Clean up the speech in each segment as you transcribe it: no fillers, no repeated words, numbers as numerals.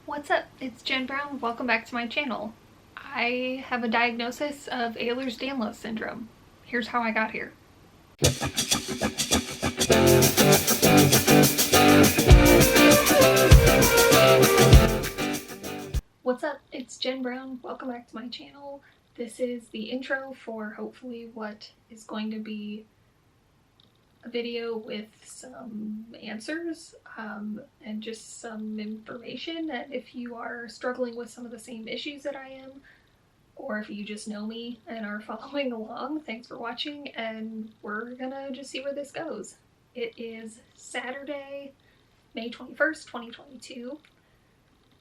What's up? It's Jen Brown. Welcome back to my channel. I have a diagnosis of Ehlers-Danlos syndrome. Here's how I got here. What's up? It's Jen Brown. Welcome back to my channel. This is the intro for hopefully what is going to be a video with some answers and just some information that if you are struggling with some of the same issues that I am, or if you just know me and are following along, thanks for watching, and we're gonna just see where this goes. It is Saturday, May 21st, 2022,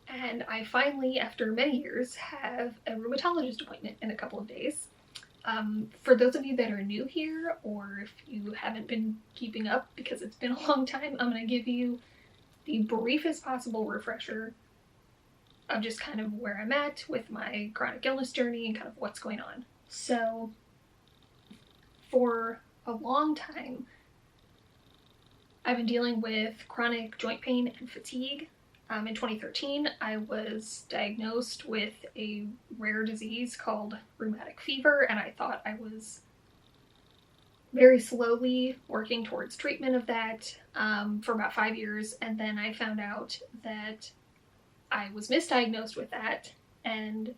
and I finally, after many years, have a rheumatologist appointment in a couple of days. For those of you that are new here, or if you haven't been keeping up because it's been a long time, I'm going to give you the briefest possible refresher of just kind of where I'm at with my chronic illness journey and kind of what's going on. So, for a long time, I've been dealing with chronic joint pain and fatigue. In 2013, I was diagnosed with a rare disease called rheumatic fever, and I thought I was very slowly working towards treatment of that for about 5 years, and then I found out that I was misdiagnosed with that, and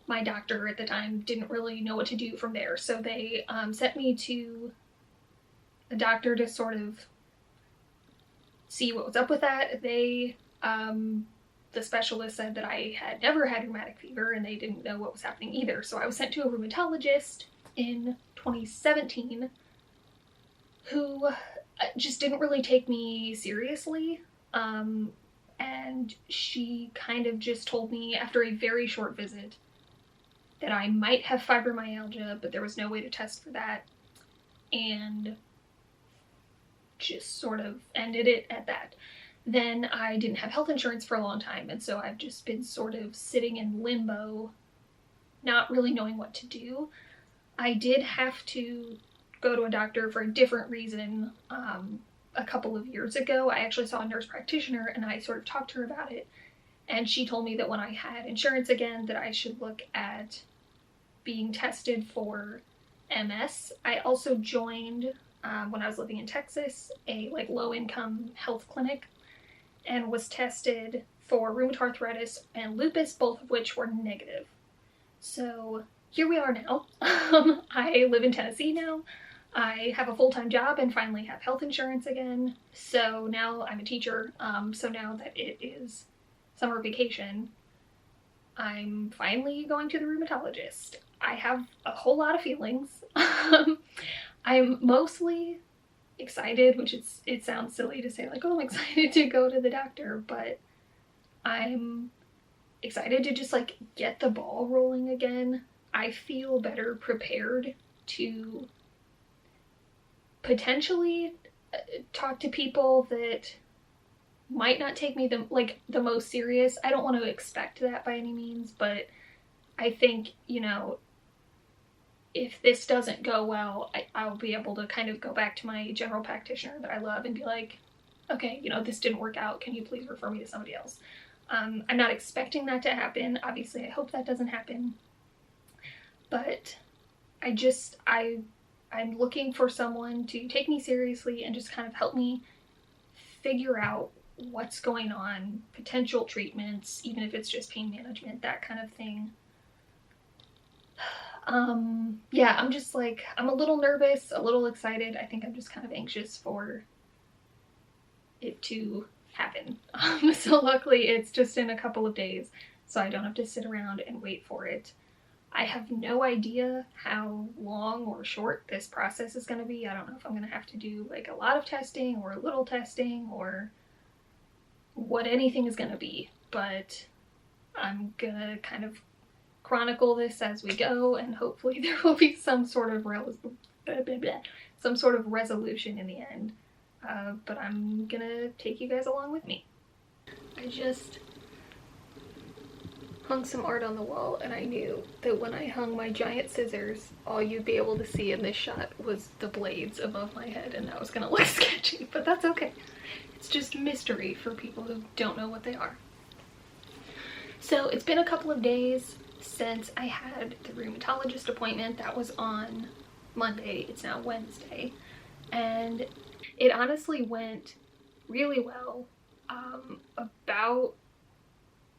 my doctor at the time didn't really know what to do from there, so they sent me to a doctor to sort of see what was up with that. They, the specialist said that I had never had rheumatic fever and they didn't know what was happening either. So I was sent to a rheumatologist in 2017 who just didn't really take me seriously. And she kind of just told me after a very short visit that I might have fibromyalgia, but there was no way to test for that. And just sort of ended it at that. Then I didn't have health insurance for a long time, and so I've just been sort of sitting in limbo, not really knowing what to do. I did have to go to a doctor for a different reason a couple of years ago. I actually saw a nurse practitioner and I sort of talked to her about it, and she told me that when I had insurance again that I should look at being tested for MS. I also joined when I was living in Texas, a low-income health clinic, and was tested for rheumatoid arthritis and lupus, both of which were negative. So here we are now. I live in Tennessee now. I have a full-time job and finally have health insurance again. So now I'm a teacher. So now that it is summer vacation, I'm finally going to the rheumatologist. I have a whole lot of feelings. I'm mostly excited, which it sounds silly to say like, oh, I'm excited to go to the doctor, but I'm excited to just like get the ball rolling again. I feel better prepared to potentially talk to people that might not take me the most serious. I don't want to expect that by any means, but I think, you know, if this doesn't go well, I'll be able to kind of go back to my general practitioner that I love and be like, okay, you know, this didn't work out. Can you please refer me to somebody else? I'm not expecting that to happen. Obviously, I hope that doesn't happen. But I'm looking for someone to take me seriously and just kind of help me figure out what's going on, potential treatments, even if it's just pain management, that kind of thing. Yeah, I'm just like, I'm a little nervous, a little excited. I think I'm just kind of anxious for it to happen. So luckily it's just in a couple of days, so I don't have to sit around and wait for it. I have no idea how long or short this process is going to be. I don't know if I'm going to have to do like a lot of testing or a little testing or what anything is going to be, but I'm gonna kind of chronicle this as we go, and hopefully there will be some sort of resolution in the end. But I'm gonna take you guys along with me. I just hung some art on the wall, and I knew that when I hung my giant scissors, all you'd be able to see in this shot was the blades above my head, and that was gonna look sketchy, but that's okay. It's just mystery for people who don't know what they are. So it's been a couple of days since I had the rheumatologist appointment. That was on Monday. It's now Wednesday. And it honestly went really well. About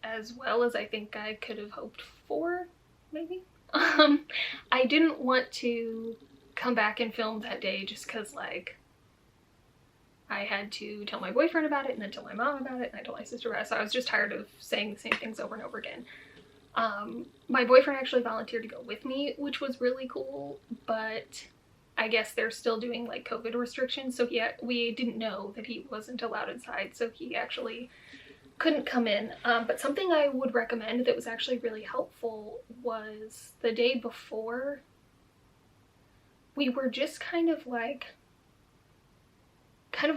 as well as I think I could have hoped for, maybe. I didn't want to come back and film that day just because, like, I had to tell my boyfriend about it and then tell my mom about it and I told my sister about it, so I was just tired of saying the same things over and over again. My boyfriend actually volunteered to go with me, which was really cool, but I guess they're still doing like COVID restrictions, so we didn't know that he wasn't allowed inside, so he actually couldn't come in. But something I would recommend that was actually really helpful was the day before, we were just kind of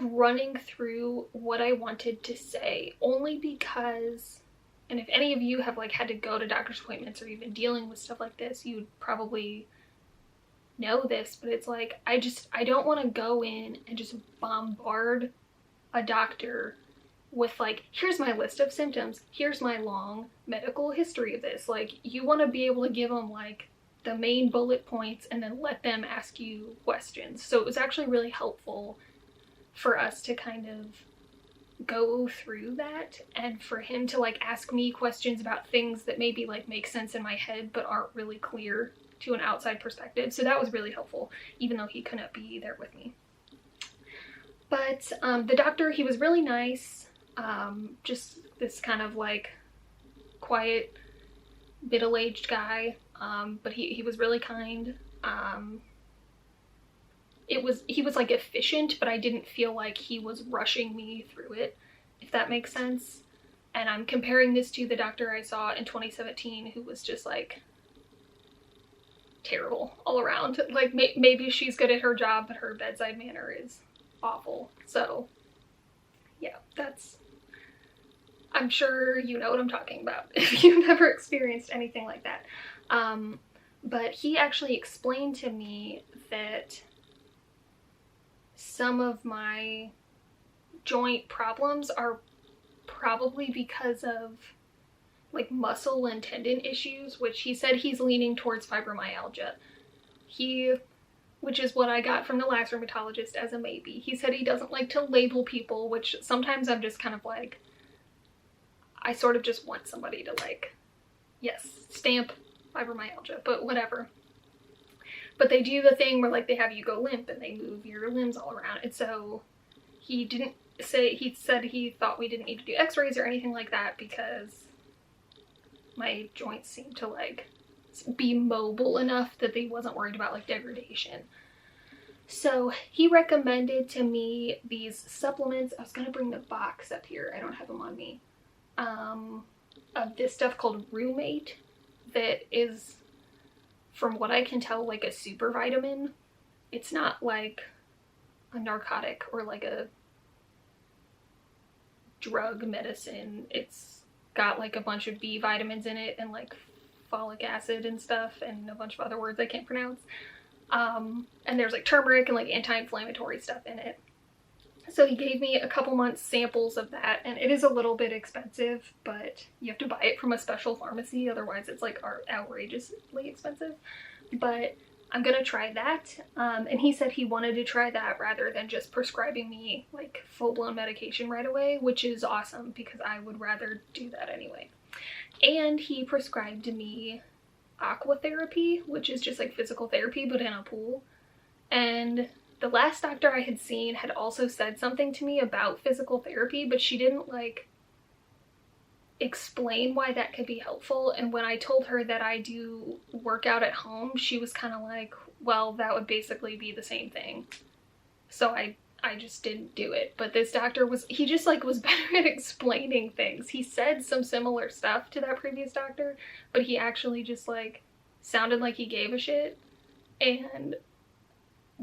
running through what I wanted to say, only because, and if any of you have like had to go to doctor's appointments or even dealing with stuff like this, you would probably know this, but it's like, I don't want to go in and just bombard a doctor with like, here's my list of symptoms, here's my long medical history of this. Like, you want to be able to give them like the main bullet points and then let them ask you questions. So it was actually really helpful for us to kind of go through that, and for him to like ask me questions about things that maybe like make sense in my head but aren't really clear to an outside perspective. So that was really helpful, even though he couldn't be there with me. But the doctor, he was really nice. Just this kind of like quiet, middle-aged guy, but he was really kind. He was like efficient, but I didn't feel like he was rushing me through it, if that makes sense. And I'm comparing this to the doctor I saw in 2017, who was just like terrible all around. Like, maybe she's good at her job, but her bedside manner is awful. So yeah, I'm sure you know what I'm talking about if you've never experienced anything like that. But he actually explained to me that some of my joint problems are probably because of like muscle and tendon issues, which he said he's leaning towards fibromyalgia. Which is what I got from the last rheumatologist as a maybe. He said he doesn't like to label people, which sometimes I'm just kind of like, I sort of just want somebody to like, yes, stamp fibromyalgia, but whatever. But they do the thing where like they have you go limp and they move your limbs all around. And so he said he thought we didn't need to do x-rays or anything like that because my joints seem to like be mobile enough that they wasn't worried about like degradation. So he recommended to me these supplements. I was gonna bring the box up here, I don't have them on me, of this stuff called Rheumate, that is, from what I can tell, like a super vitamin. It's not like a narcotic or like a drug medicine. It's got like a bunch of B vitamins in it and like folic acid and stuff and a bunch of other words I can't pronounce. And there's like turmeric and like anti-inflammatory stuff in it. So he gave me a couple months samples of that, and it is a little bit expensive, but you have to buy it from a special pharmacy, otherwise it's like outrageously expensive. But I'm gonna try that, and he said he wanted to try that rather than just prescribing me like full-blown medication right away, which is awesome because I would rather do that anyway. And he prescribed me aqua therapy, which is just like physical therapy but in a pool. And the last doctor I had seen had also said something to me about physical therapy, but she didn't like explain why that could be helpful. And when I told her that I do work out at home, she was kind of like, well, that would basically be the same thing. So I just didn't do it. But this doctor he just like was better at explaining things. He said some similar stuff to that previous doctor, but he actually just like sounded like he gave a shit and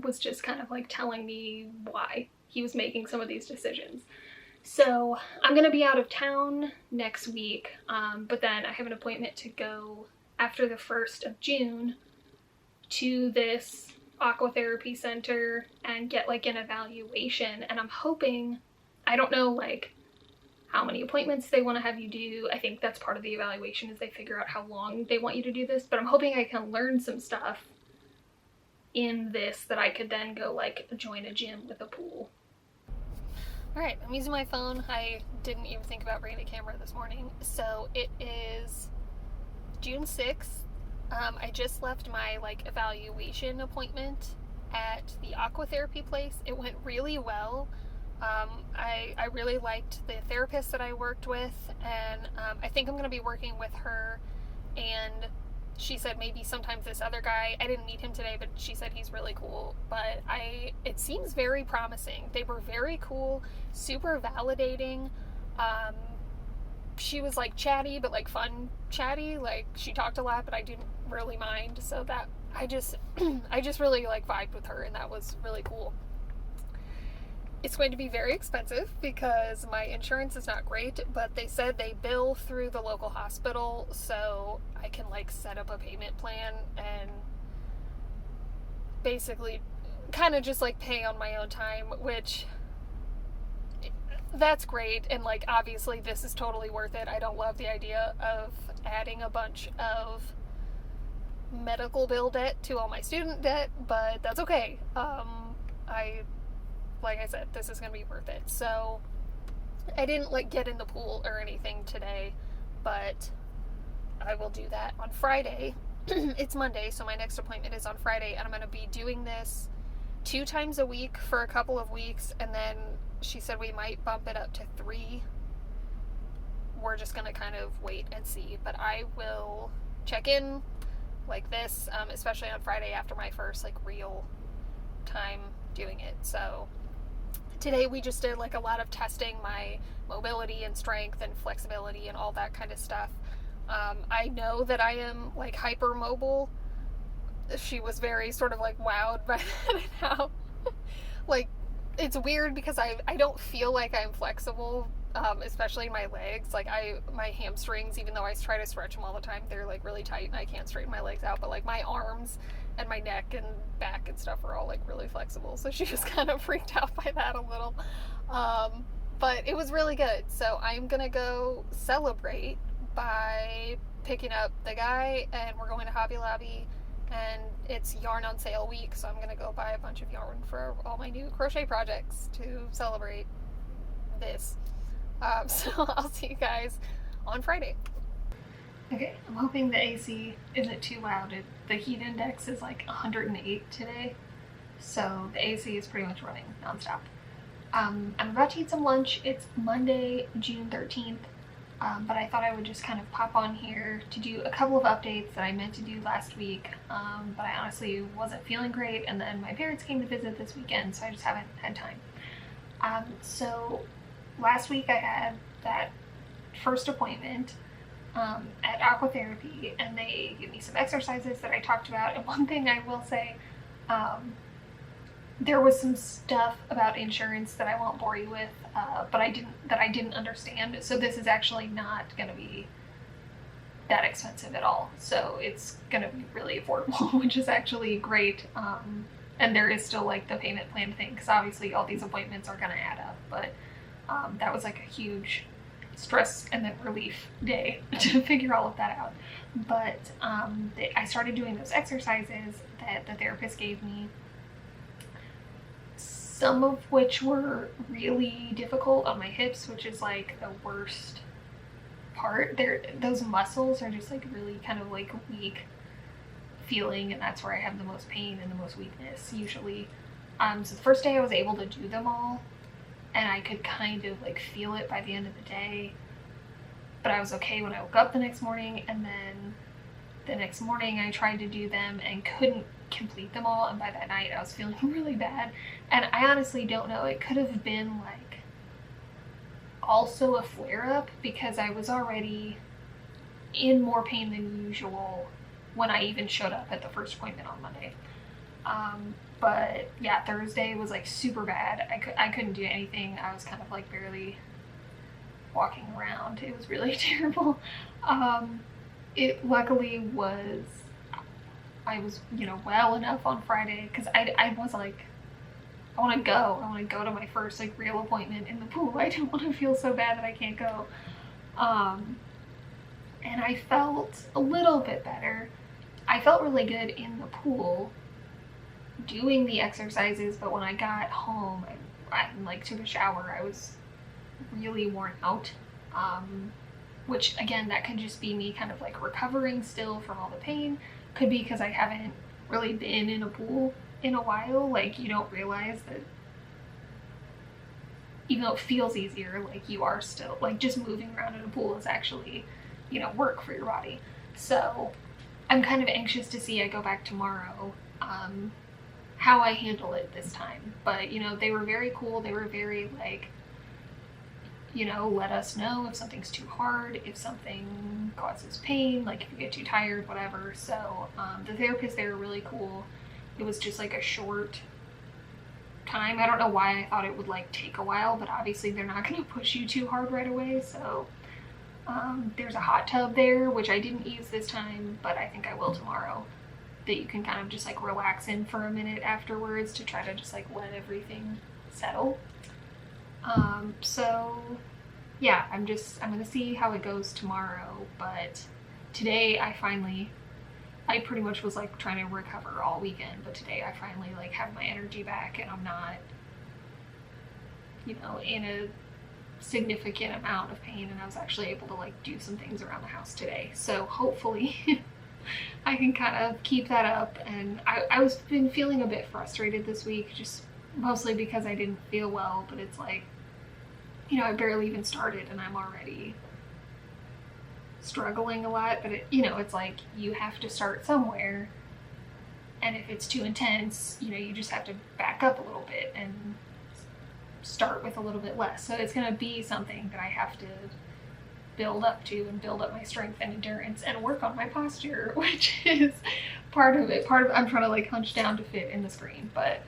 was just kind of like telling me why he was making some of these decisions. So I'm gonna be out of town next week, but then I have an appointment to go after the 1st of June to this aqua therapy center and get like an evaluation, and I'm hoping I don't know like how many appointments they want to have you do. I think that's part of the evaluation, is they figure out how long they want you to do this, but I'm hoping I can learn some stuff in this that I could then go like join a gym with a pool. Alright, I'm using my phone. I didn't even think about bringing a camera this morning. So it is June 6th. I just left my like evaluation appointment at the aqua therapy place. It went really well. I really liked the therapist that I worked with, and I think I'm going to be working with her. And she said maybe sometimes this other guy, I didn't meet him today, but she said he's really cool. But it seems very promising. They were very cool, super validating. She was like chatty, but like fun chatty. Like she talked a lot, but I didn't really mind. So that I just really like vibed with her, and that was really cool. It's going to be very expensive because my insurance is not great, but they said they bill through the local hospital, so I can like set up a payment plan and basically kind of just like pay on my own time, which that's great. And like obviously this is totally worth it. I don't love the idea of adding a bunch of medical bill debt to all my student debt, but that's okay. Like I said, this is going to be worth it. So I didn't like get in the pool or anything today, but I will do that on Friday. It's Monday, so my next appointment is on Friday, and I'm going to be doing this 2 times a week for a couple of weeks, and then she said we might bump it up to 3. We're just going to kind of wait and see, but I will check in like this, especially on Friday after my first like real time doing it. So today we just did like a lot of testing my mobility and strength and flexibility and all that kind of stuff. I know that I am like hypermobile. She was very sort of like wowed by that and how like it's weird because I don't feel like I'm flexible, especially in my legs. Like my hamstrings, even though I try to stretch them all the time, they're like really tight and I can't straighten my legs out. But like my arms and my neck and back and stuff are all like really flexible. So she was kind of freaked out by that a little. But it was really good. So I'm gonna go celebrate by picking up the guy, and we're going to Hobby Lobby, and it's yarn on sale week, so I'm gonna go buy a bunch of yarn for all my new crochet projects to celebrate this. So I'll see you guys on Friday. Okay, I'm hoping the AC isn't too loud. The heat index is like 108 today, so the AC is pretty much running nonstop. I'm about to eat some lunch. It's Monday, June 13th, but I thought I would just kind of pop on here to do a couple of updates that I meant to do last week, but I honestly wasn't feeling great, and then my parents came to visit this weekend, so I just haven't had time. So last week I had that first appointment at aqua therapy, and they give me some exercises that I talked about. And one thing I will say, there was some stuff about insurance that I won't bore you with, but I didn't understand. So this is actually not going to be that expensive at all. So it's going to be really affordable, which is actually great. And there is still like the payment plan thing, because obviously all these appointments are going to add up. But that was like a huge stress and then relief day to figure all of that out. But I started doing those exercises that the therapist gave me, some of which were really difficult on my hips, which is like the worst part. Those muscles are just like really kind of like weak feeling, and that's where I have the most pain and the most weakness usually. So the first day I was able to do them all, and I could kind of like feel it by the end of the day, but I was okay when I woke up the next morning. And then the next morning I tried to do them and couldn't complete them all, and by that night I was feeling really bad. And I honestly don't know, it could have been like also a flare-up, because I was already in more pain than usual when I even showed up at the first appointment on Monday. But yeah, Thursday was like super bad. I couldn't do anything. I was kind of like barely walking around. It was really terrible. It luckily I was, well enough on Friday, because I was like I want to go. I want to go to my first like real appointment in the pool. I don't want to feel so bad that I can't go. And I felt a little bit better. I felt really good in the pool doing the exercises, but when I got home, I like took a shower, I was really worn out. Which again, that could just be me kind of like recovering still from all the pain. Could be because I haven't really been in a pool in a while. Like, you don't realize that even though it feels easier, like, you are still, like, just moving around in a pool is actually, you know, work for your body. So I'm kind of anxious to see, I go back tomorrow, how I handle it this time. But, you know, they were very cool. They were very like, you know, let us know if something's too hard, if something causes pain, like if you get too tired, whatever. So the therapists there were really cool. It was just like a short time. I don't know why I thought it would like take a while, but obviously they're not going to push you too hard right away. So there's a hot tub there, which I didn't use this time, but I think I will tomorrow, that you can kind of just like relax in for a minute afterwards to try to just like let everything settle. So yeah, I'm gonna see how it goes tomorrow, but today I pretty much was like trying to recover all weekend, but today I finally like have my energy back and I'm not, you know, in a significant amount of pain, and I was actually able to like do some things around the house today. So hopefully I can kind of keep that up. And I was been feeling a bit frustrated this week, just mostly because I didn't feel well, but it's like, you know, I barely even started and I'm already struggling a lot. But it, you know, it's like you have to start somewhere, and if it's too intense, you know, you just have to back up a little bit and start with a little bit less. So it's going to be something that I have to build up to and build up my strength and endurance and work on my posture, which is part of it. I'm trying to like hunch down to fit in the screen, but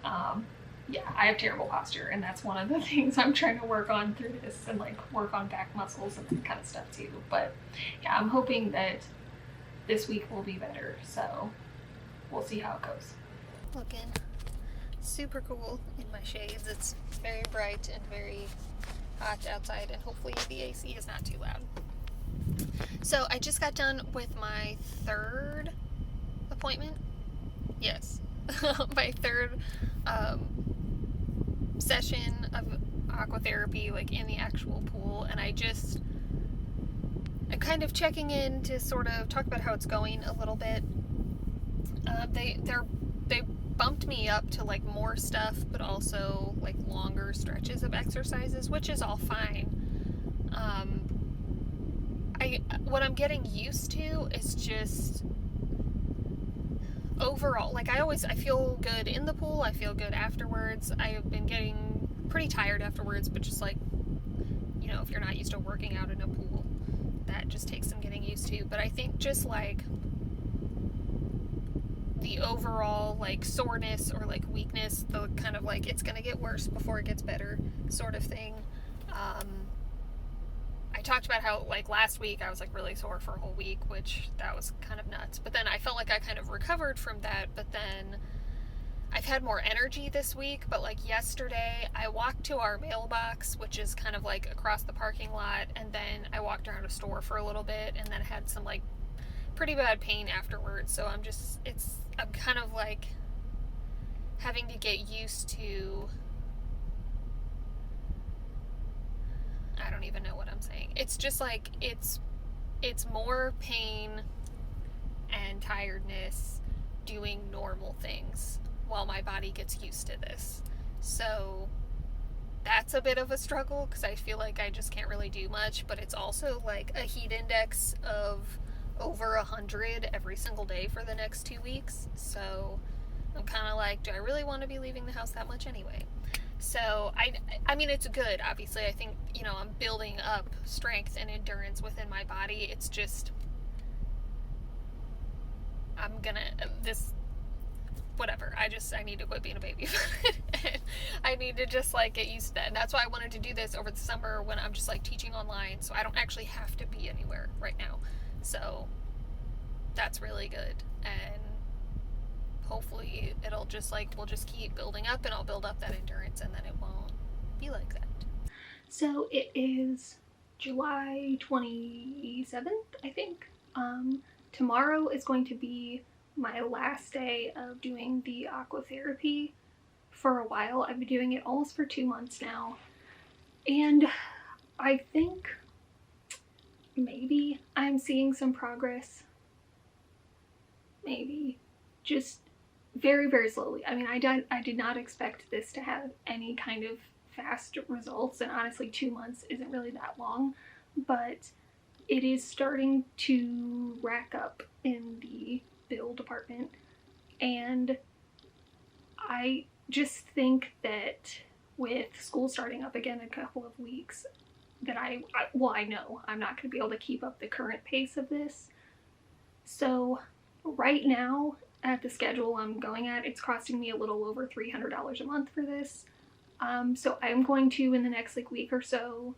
yeah, I have terrible posture, and that's one of the things I'm trying to work on through this, and like work on back muscles and that kind of stuff too. But yeah, I'm hoping that this week will be better, so we'll see how it goes. Looking super cool in my shades. It's very bright and very hot outside, and hopefully the AC is not too loud. So I just got done with my third appointment. Yes, my third session of aqua therapy, like in the actual pool, and I'm kind of checking in to sort of talk about how it's going a little bit. They bumped me up to like more stuff, but also like longer stretches of exercises, which is all fine. What I'm getting used to is just overall, like I feel good in the pool, I feel good afterwards. I have been getting pretty tired afterwards, but just like, you know, if you're not used to working out in a pool, that just takes some getting used to. But I think just like the overall like soreness or like weakness, the kind of like it's gonna get worse before it gets better sort of thing. I talked about how like last week I was like really sore for a whole week, which that was kind of nuts. But then I felt like I kind of recovered from that. But then I've had more energy this week. But like yesterday I walked to our mailbox, which is kind of like across the parking lot. And then I walked around a store for a little bit, and then had some like pretty bad pain afterwards. So I'm kind of like having to get used to, I don't even know what I'm saying. It's just like, it's more pain and tiredness doing normal things while my body gets used to this. So that's a bit of a struggle, because I feel like I just can't really do much. But it's also like a heat index of over 100 every single day for the next 2 weeks. So I'm kind of like, do I really want to be leaving the house that much anyway? So I mean, it's good, obviously. I think, you know, I'm building up strength and endurance within my body. It's just, whatever. I need to quit being a baby. I need to just like get used to that. And that's why I wanted to do this over the summer, when I'm just like teaching online, so I don't actually have to be anywhere right now. So that's really good. And hopefully it'll just like, we'll just keep building up and I'll build up that endurance and then it won't be like that. So it is July 27th, I think. Tomorrow is going to be my last day of doing the aqua therapy for a while. I've been doing it almost for 2 months now. And I think maybe I'm seeing some progress. Maybe. Just very, very slowly. I mean, I did not expect this to have any kind of fast results, and honestly, 2 months isn't really that long, but it is starting to rack up in the bill department, and I just think that with school starting up again in a couple of weeks, that I know I'm not going to be able to keep up the current pace of this. So right now, at the schedule I'm going at, it's costing me a little over $300 a month for this. So I'm going to, in the next like week or so,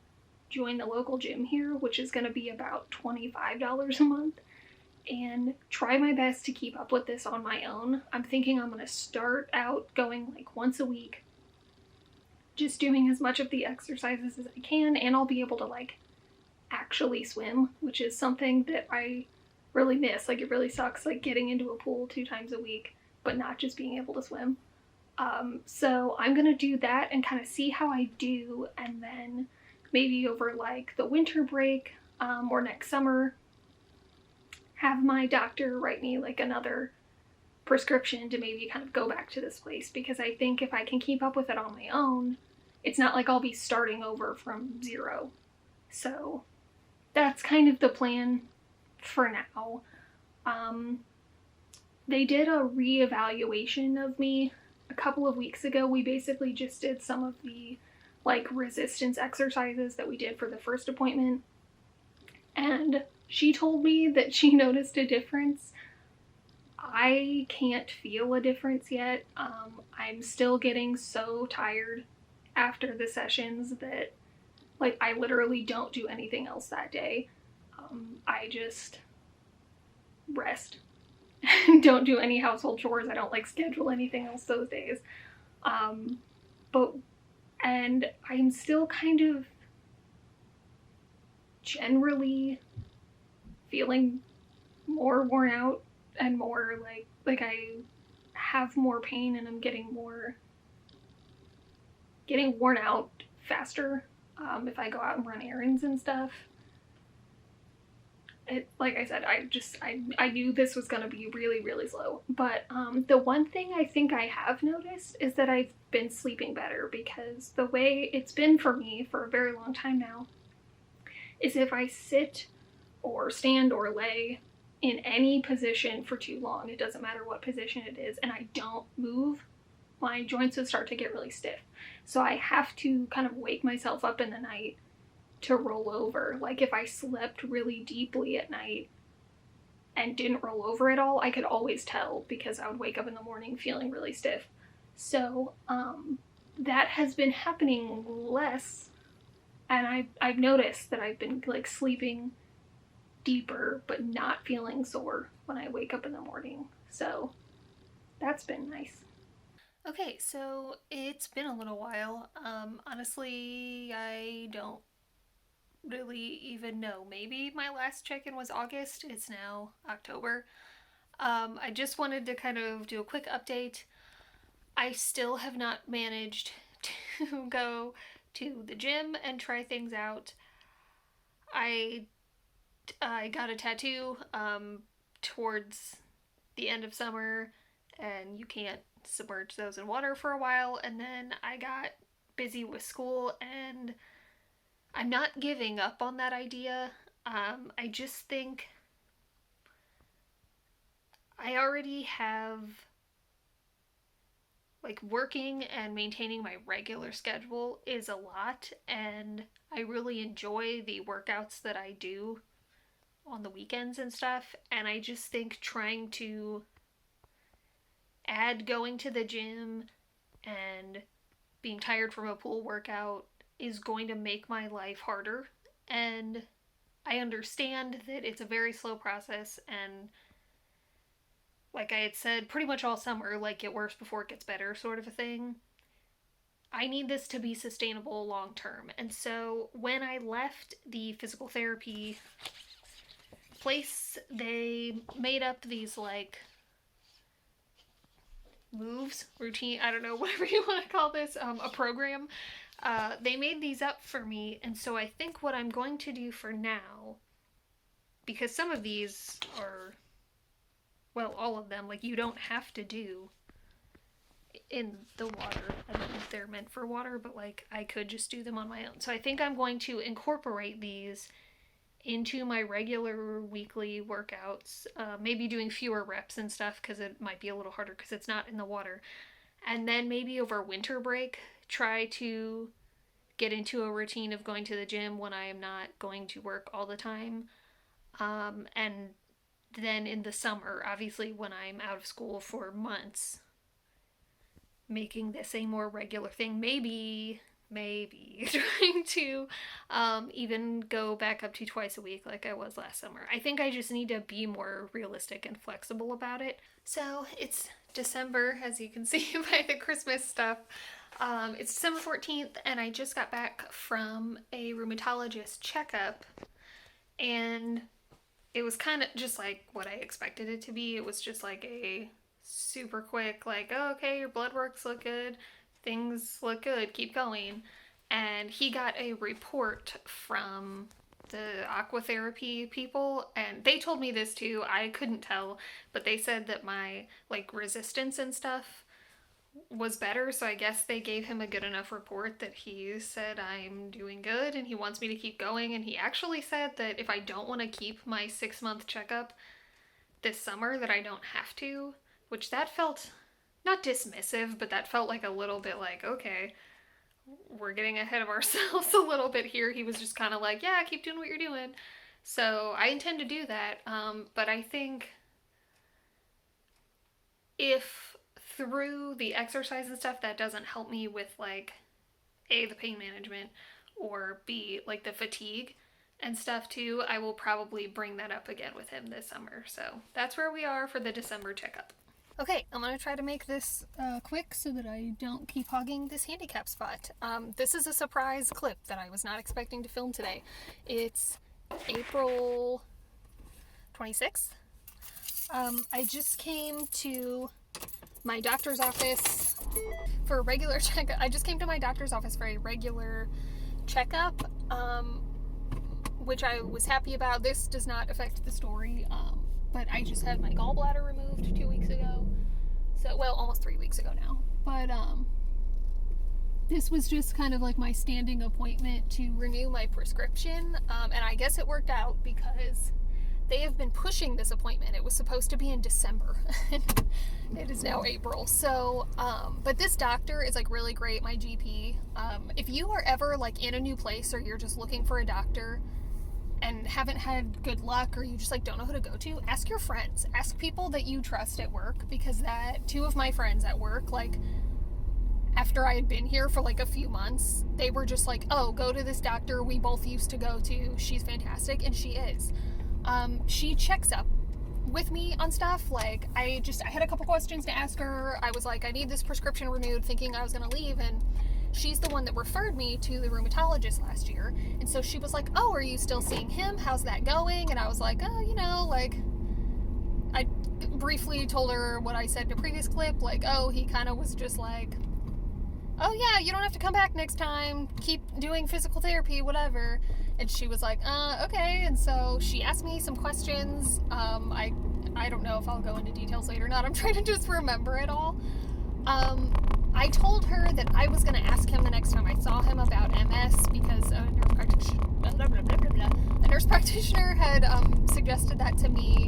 join the local gym here, which is going to be about $25 a month, and try my best to keep up with this on my own. I'm thinking I'm going to start out going like once a week, just doing as much of the exercises as I can, and I'll be able to like actually swim, which is something that I really miss. Like, it really sucks like getting into a pool 2 times a week but not just being able to swim. So I'm gonna do that and kind of see how I do, and then maybe over like the winter break, or next summer, have my doctor write me like another prescription to maybe kind of go back to this place, because I think if I can keep up with it on my own, it's not like I'll be starting over from zero. So that's kind of the plan for now. Um, they did a reevaluation of me a couple of weeks ago. We basically just did some of the like resistance exercises that we did for the first appointment, and she told me that she noticed a difference. I can't feel a difference yet. I'm still getting so tired after the sessions that like I literally don't do anything else that day. I just rest. Don't do any household chores. I don't like schedule anything else those days. Um, but and I'm still kind of generally feeling more worn out and more like I have more pain and I'm getting worn out faster, if I go out and run errands and stuff. It, like I said, I knew this was gonna be really, really slow. But the one thing I think I have noticed is that I've been sleeping better, because the way it's been for me for a very long time now is if I sit or stand or lay in any position for too long, it doesn't matter what position it is, and I don't move, my joints would start to get really stiff. So I have to kind of wake myself up in the night to roll over. Like, if I slept really deeply at night and didn't roll over at all, I could always tell, because I would wake up in the morning feeling really stiff. So that has been happening less, and I've noticed that I've been like sleeping deeper but not feeling sore when I wake up in the morning. So that's been nice. Okay, so it's been a little while. Honestly, I don't really even know. Maybe my last check in was August. It's now October. I just wanted to kind of do a quick update. I still have not managed to go to the gym and try things out. I I got a tattoo towards the end of summer, and you can't submerge those in water for a while. And then I got busy with school, and I'm not giving up on that idea. I just think I already have, like, working and maintaining my regular schedule is a lot, and I really enjoy the workouts that I do on the weekends and stuff. And I just think trying to add going to the gym and being tired from a pool workout is going to make my life harder. And I understand that it's a very slow process, and like I had said pretty much all summer, like get worse before it gets better sort of a thing. I need this to be sustainable long term. And so when I left the physical therapy place, they made up these like moves, routine, I don't know, whatever you want to call this, a program. They made these up for me. And so I think what I'm going to do for now, because some of these are, well, all of them, like you don't have to do in the water. I don't know if they're meant for water, but like I could just do them on my own. So I think I'm going to incorporate these into my regular weekly workouts, maybe doing fewer reps and stuff because it might be a little harder because it's not in the water. And then maybe over winter break, try to get into a routine of going to the gym when I am not going to work all the time. And then in the summer, obviously, when I'm out of school for months, making this a more regular thing. Maybe trying to even go back up to twice a week like I was last summer. I think I just need to be more realistic and flexible about it. So it's December, as you can see by the Christmas stuff. It's December 14th, and I just got back from a rheumatologist checkup, and it was kind of just like what I expected it to be. It was just like a super quick, like, oh, okay, your blood works look good, things look good, keep going. And he got a report from the aqua therapy people, and they told me this too. I couldn't tell, but they said that my like resistance and stuff was better, so I guess they gave him a good enough report that he said I'm doing good and he wants me to keep going. And he actually said that if I don't want to keep my 6-month checkup this summer, that I don't have to, which that felt not dismissive, but that felt like a little bit like, okay, we're getting ahead of ourselves a little bit here. He was just kind of like, yeah, keep doing what you're doing. So I intend to do that. But I think if through the exercise and stuff that doesn't help me with like A, the pain management, or B, like the fatigue and stuff too, I will probably bring that up again with him this summer. So that's where we are for the December checkup. Okay, I'm going to try to make this quick so that I don't keep hogging this handicap spot. This is a surprise clip that I was not expecting to film today. It's April 26th. I just came to my doctor's office for a regular checkup. I just came to my doctor's office for a regular checkup, which I was happy about. This does not affect the story, but I just had my gallbladder removed 2 weeks ago. So, well, almost 3 weeks ago now. But this was just kind of like my standing appointment to renew my prescription. And I guess it worked out because they have been pushing this appointment. It was supposed to be in December. It is now April. So, but this doctor is like really great, my GP. If you are ever like in a new place or you're just looking for a doctor and haven't had good luck, or you just like don't know who to go to, ask your friends. Ask people that you trust at work, because that 2 of my friends at work, like after I had been here for like a few months, they were just like, oh, go to this doctor we both used to go to. She's fantastic. And she is. She checks up with me on stuff. Like I had a couple questions to ask her. I was like, I need this prescription renewed, thinking I was going to leave. And she's the one that referred me to the rheumatologist last year. And so she was like, oh, are you still seeing him? How's that going? And I was like, oh, you know, like I briefly told her what I said in a previous clip. Like, oh, he kind of was just like, oh yeah, you don't have to come back next time. Keep doing physical therapy, whatever. And she was like, okay. And so she asked me some questions. I don't know if I'll go into details later or not. I'm trying to just remember it all. I told her that I was going to ask him the next time I saw him about MS, because a nurse practitioner had suggested that to me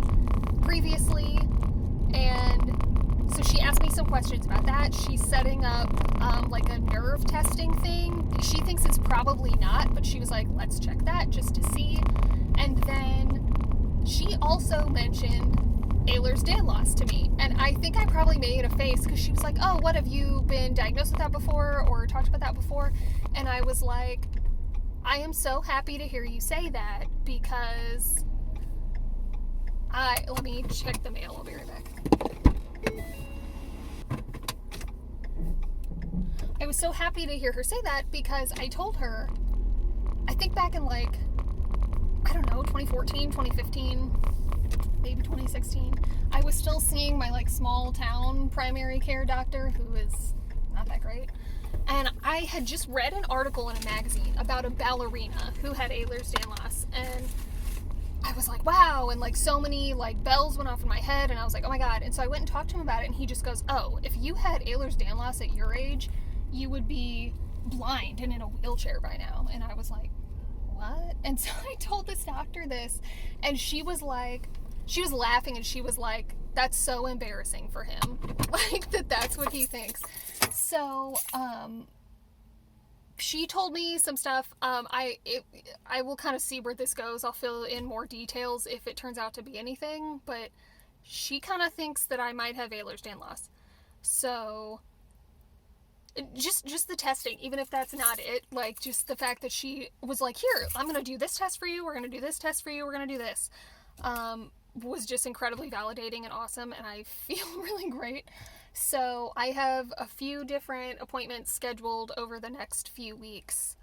previously. And so she asked me some questions about that. She's setting up like a nerve testing thing. She thinks it's probably not, but she was like, let's check that just to see. And then she also mentioned Ehlers-Danlos to me. And I think I probably made a face because she was like, oh, what, have you been diagnosed with that before or talked about that before? And I was like, I am so happy to hear you say that, because Let me check the mail. I'll be right back. I was so happy to hear her say that because I told her, I think back in like, I don't know, 2014, 2015, maybe 2016, I was still seeing my like small town primary care doctor who is not that great. And I had just read an article in a magazine about a ballerina who had Ehlers-Danlos, and I was like, wow, and like so many like bells went off in my head, and I was like, oh my god. And so I went and talked to him about it, and he just goes, oh, if you had Ehlers-Danlos at your age, you would be blind and in a wheelchair by now. And I was like, what? And so I told this doctor this, and she was laughing, and she was like, that's so embarrassing for him. Like, that's what he thinks. So, she told me some stuff. I will kind of see where this goes. I'll fill in more details if it turns out to be anything, but she kind of thinks that I might have Ehlers-Danlos. So, just the testing, even if that's not it, like, just the fact that she was like, here, I'm going to do this test for you, we're going to do this test for you, we're going to do this, was just incredibly validating and awesome, and I feel really great. So I have a few different appointments scheduled over the next few weeks,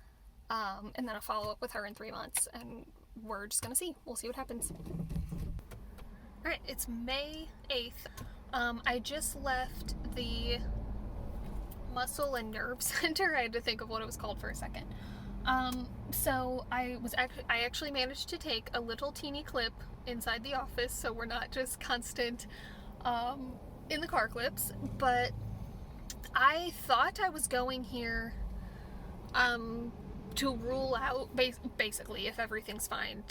and then a follow-up with her in 3 months, and we're just going to see. We'll see what happens. Alright, it's May 8th. I just left the Muscle and Nerve Center. I had to think of what it was called for a second. So I actually managed to take a little teeny clip inside the office, so we're not just constant in the car clips, but I thought I was going here to rule out, basically, if everything's fine,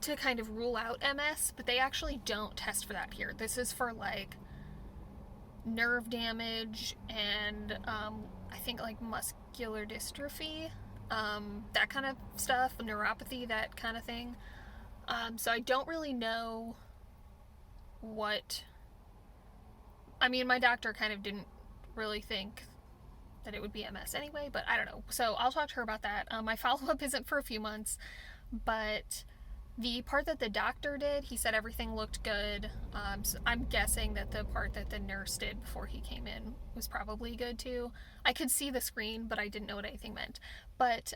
to kind of rule out MS, but they actually don't test for that here. This is for like nerve damage and I think like muscular dystrophy, that kind of stuff, neuropathy, that kind of thing. So I don't really know what, I mean, my doctor kind of didn't really think that it would be MS anyway, but I don't know. So I'll talk to her about that. My follow-up isn't for a few months, but the part that the doctor did, he said everything looked good. So I'm guessing that the part that the nurse did before he came in was probably good too. I could see the screen, but I didn't know what anything meant. But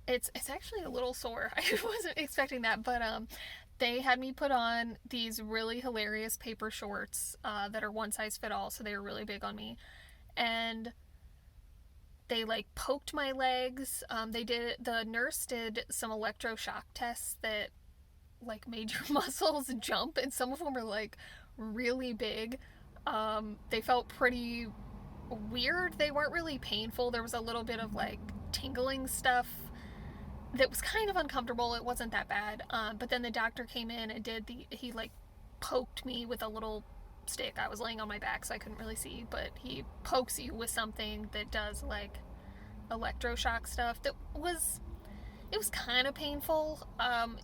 it's actually a little sore. I wasn't expecting that, but they had me put on these really hilarious paper shorts that are one size fit all, so they were really big on me. And they like poked my legs. The nurse did some electroshock tests that like made your muscles jump, and some of them were like really big. They felt pretty weird. They weren't really painful. There was a little bit of like tingling stuff that was kind of uncomfortable. It wasn't that bad. But then the doctor came in and he like poked me with a little stick. I was laying on my back, so I couldn't really see, but he pokes you with something that does like electroshock stuff. It was kind of painful.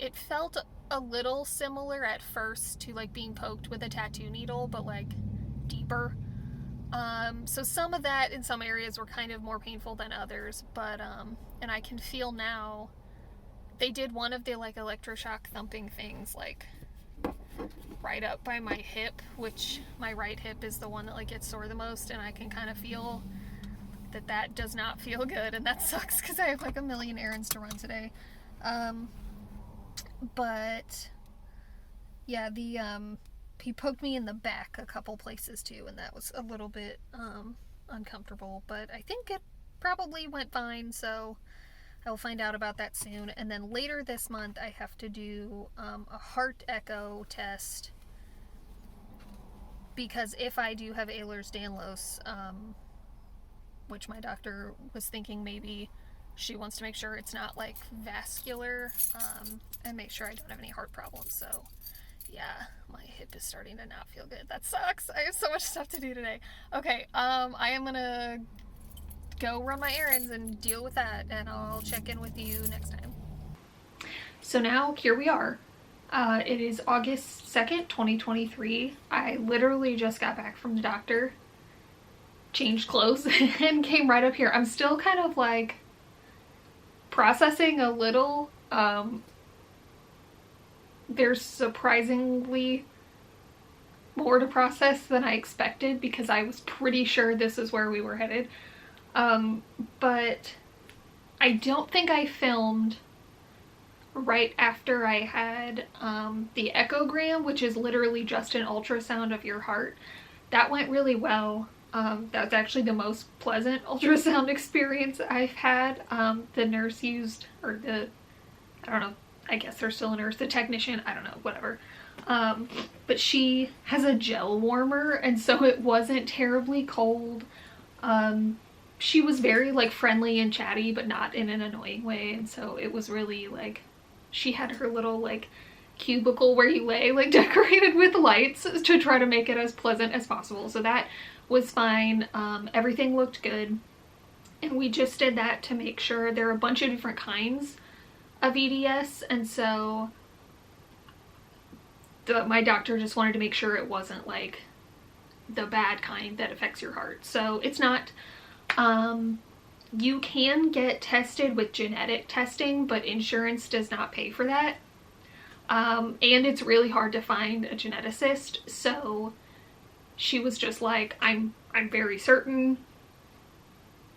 It felt a little similar at first to like being poked with a tattoo needle, but like deeper. So some of that in some areas were kind of more painful than others, but and I can feel now they did one of the like electroshock thumping things like right up by my hip, which my right hip is the one that like gets sore the most, and I can kind of feel that does not feel good, and that sucks because I have like a million errands to run today. But yeah, he poked me in the back a couple places too, and that was a little bit uncomfortable, but I think it probably went fine, so I'll find out about that soon. And then later this month I have to do a heart echo test, because if I do have Ehlers-Danlos, which my doctor was thinking maybe she wants to make sure it's not like vascular, and make sure I don't have any heart problems. So yeah, my hip is starting to not feel good. That sucks. I have so much stuff to do today. Okay, I am gonna go run my errands and deal with that, and I'll check in with you next time. So now here we are. It is August 2nd, 2023. I literally just got back from the doctor, changed clothes, and came right up here. I'm still kind of like processing a little there's surprisingly more to process than I expected, because I was pretty sure this is where we were headed. But I don't think I filmed right after I had the echogram, which is literally just an ultrasound of your heart. That went really well. That was actually the most pleasant ultrasound experience I've had. The nurse used, or I don't know, I guess there's still a nurse, the technician, I don't know, whatever. But she has a gel warmer, and so it wasn't terribly cold. She was very like friendly and chatty, but not in an annoying way, and so it was really like, she had her little like cubicle where you lay like decorated with lights to try to make it as pleasant as possible. So that was fine. Everything looked good, and we just did that to make sure. There are a bunch of different kinds of EDS, and so my doctor just wanted to make sure it wasn't like the bad kind that affects your heart. So it's not, you can get tested with genetic testing, but insurance does not pay for that. And it's really hard to find a geneticist. So she was just like, I'm very certain,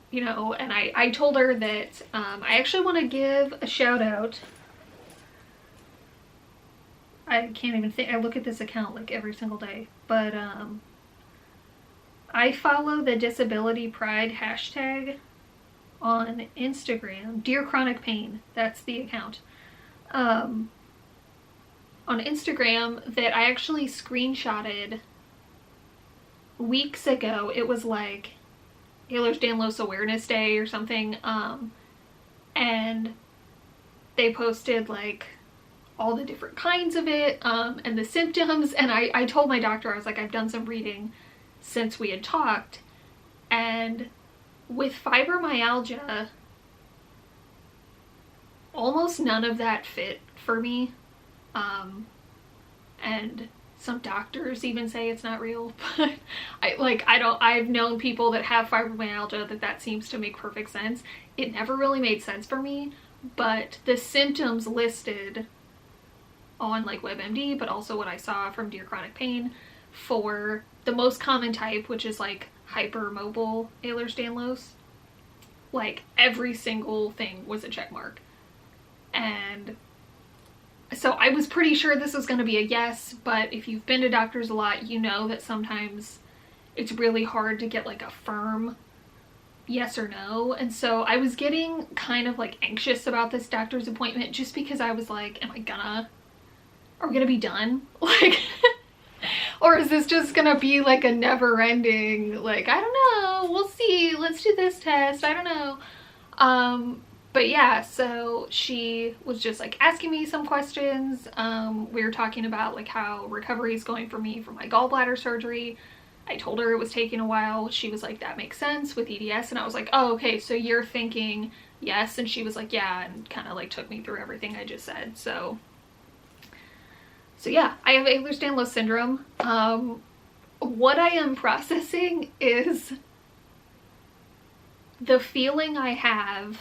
you know, and I told her that, I actually want to give a shout out. I can't even think, I look at this account like every single day, but, I follow the Disability Pride hashtag on Instagram. Dear Chronic Pain, that's the account. On Instagram, that I actually screenshotted weeks ago. It was like Ehlers-Danlos Awareness Day or something, and they posted like all the different kinds of it, and the symptoms, and I told my doctor, I was like, I've done some reading since we had talked, and with fibromyalgia, almost none of that fit for me, and some doctors even say it's not real, but I've known people that have fibromyalgia that seems to make perfect sense. It never really made sense for me, but the symptoms listed on like WebMD, but also what I saw from Dear Chronic Pain, for the most common type, which is like hypermobile Ehlers-Danlos, like every single thing was a check mark. And so I was pretty sure this was going to be a yes, but if you've been to doctors a lot, you know that sometimes it's really hard to get like a firm yes or no. And so I was getting kind of like anxious about this doctor's appointment, just because I was like, are we gonna be done? Like, or is this just gonna be like a never ending, like, I don't know, we'll see, let's do this test, I don't know. But yeah, so she was just like asking me some questions. We were talking about like how recovery is going for me from my gallbladder surgery. I told her it was taking a while. She was like, that makes sense with EDS. And I was like, oh, okay, so you're thinking yes. And she was like, yeah, and kind of like took me through everything I just said. So yeah, I have Ehlers-Danlos syndrome. What I am processing is the feeling I have,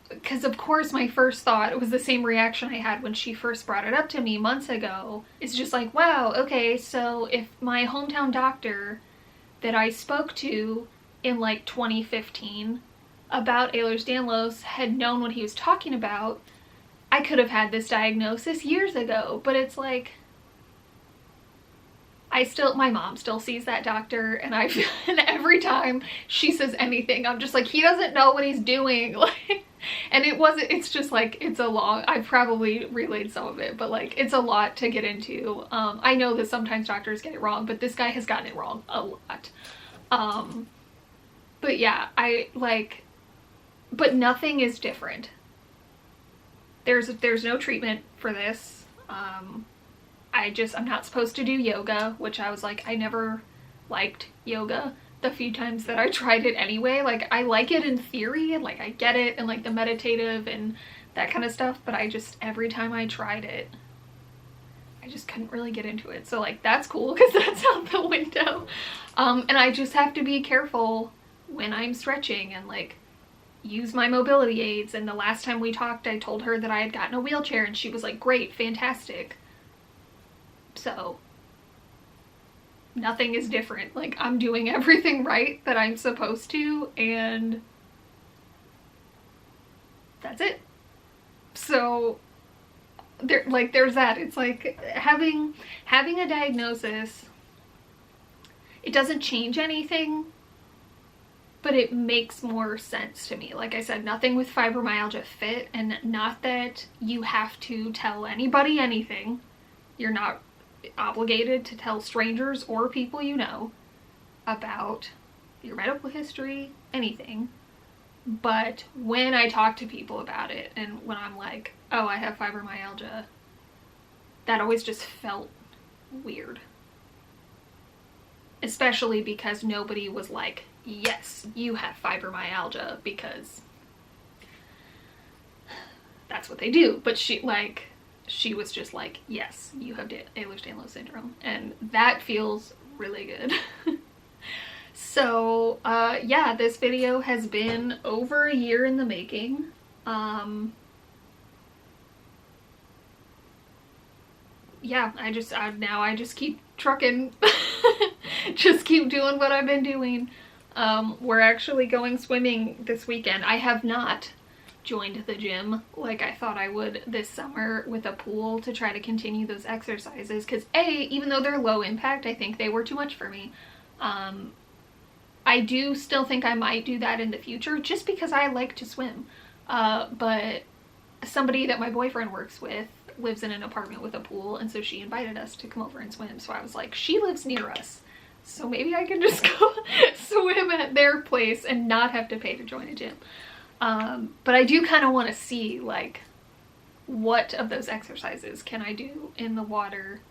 because of course my first thought, it was the same reaction I had when she first brought it up to me months ago. It's just like, wow, okay, so if my hometown doctor that I spoke to in like 2015 about Ehlers-Danlos had known what he was talking about, I could have had this diagnosis years ago. But it's like, my mom still sees that doctor, and and every time she says anything, I'm just like, he doesn't know what he's doing. Like, and it's just like, it's a long, I've probably relayed some of it, but like, it's a lot to get into. I know that sometimes doctors get it wrong, but this guy has gotten it wrong a lot. But yeah, but nothing is different. There's no treatment for this. I'm not supposed to do yoga, which I was like, I never liked yoga the few times that I tried it anyway. Like, I like it in theory, and like I get it, and like the meditative and that kind of stuff, but every time I tried it, I just couldn't really get into it. So like, that's cool, because that's out the window. And I just have to be careful when I'm stretching, and like, use my mobility aids. And the last time we talked, I told her that I had gotten a wheelchair, and she was like, great, fantastic. So nothing is different. Like, I'm doing everything right that I'm supposed to, and that's it. So there's that. It's like having a diagnosis, it doesn't change anything, but it makes more sense to me. Like I said, nothing with fibromyalgia fit, and not that you have to tell anybody anything. You're not obligated to tell strangers or people you know about your medical history, anything. But when I talk to people about it, and when I'm like, oh, I have fibromyalgia, that always just felt weird. Especially because nobody was like, yes, you have fibromyalgia, because that's what they do. But she was just like, yes, you have Ehlers-Danlos syndrome, and that feels really good. So yeah, this video has been over a year in the making. Yeah, now I just keep trucking. Just keep doing what I've been doing. We're actually going swimming this weekend. I have not joined the gym like I thought I would this summer with a pool to try to continue those exercises, because even though they're low impact, I think they were too much for me. I do still think I might do that in the future, just because I like to swim. But somebody that my boyfriend works with lives in an apartment with a pool, and so she invited us to come over and swim. So I was like, she lives near us, so maybe I can just go swim at their place and not have to pay to join a gym. But I do kind of want to see, like, what of those exercises can I do in the water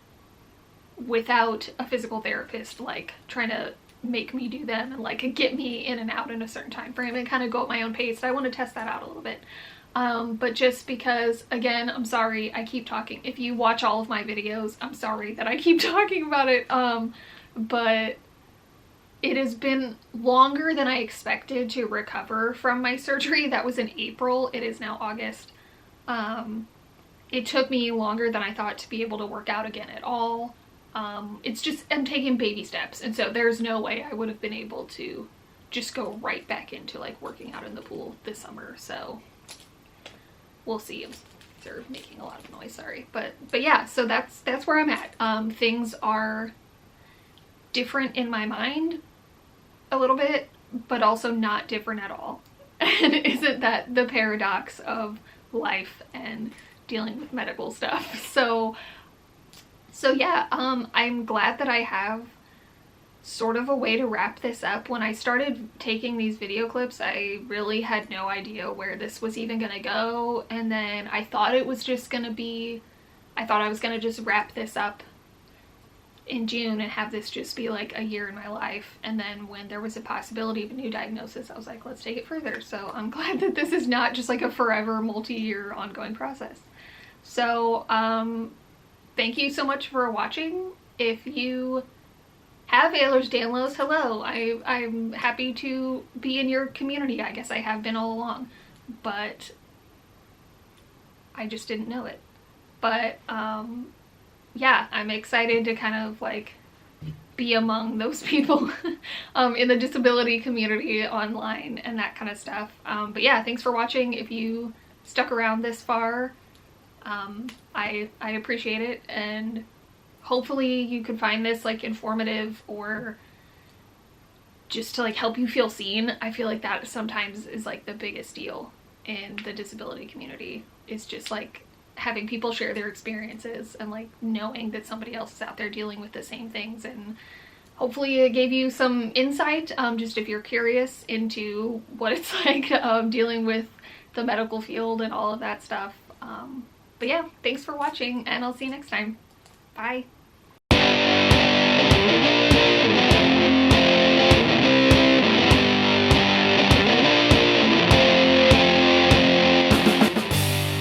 without a physical therapist, like, trying to make me do them and, like, get me in and out in a certain time frame, and kind of go at my own pace. I want to test that out a little bit. But just because, again, I'm sorry, I keep talking. If you watch all of my videos, I'm sorry that I keep talking about it. But it has been longer than I expected to recover from my surgery. That was in April. It is now August. It took me longer than I thought to be able to work out again at all. It's just, I'm taking baby steps. And so there's no way I would have been able to just go right back into, like, working out in the pool this summer. So we'll see. They're making a lot of noise, sorry. But yeah, so that's where I'm at. Things are different in my mind a little bit, but also not different at all. And isn't that the paradox of life and dealing with medical stuff? So yeah, I'm glad that I have sort of a way to wrap this up. When I started taking these video clips, I really had no idea where this was even gonna go, and then I thought it was just gonna be, I thought I was gonna just wrap this up in June and have this just be like a year in my life. And then when there was a possibility of a new diagnosis, I was like, let's take it further. So I'm glad that this is not just like a forever multi-year ongoing process. So thank you so much for watching. If you have Ehlers-Danlos, hello. I'm happy to be in your community. I guess I have been all along, but I just didn't know it. But yeah, I'm excited to kind of, like, be among those people in the disability community online and that kind of stuff. But yeah, thanks for watching. If you stuck around this far, I appreciate it, and hopefully you could find this, like, informative, or just to, like, help you feel seen. I feel like that sometimes is, like, the biggest deal in the disability community. It's just, like, having people share their experiences and, like, knowing that somebody else is out there dealing with the same things. And hopefully it gave you some insight, just if you're curious into what it's like dealing with the medical field and all of that stuff. But yeah, thanks for watching, and I'll see you next time. Bye.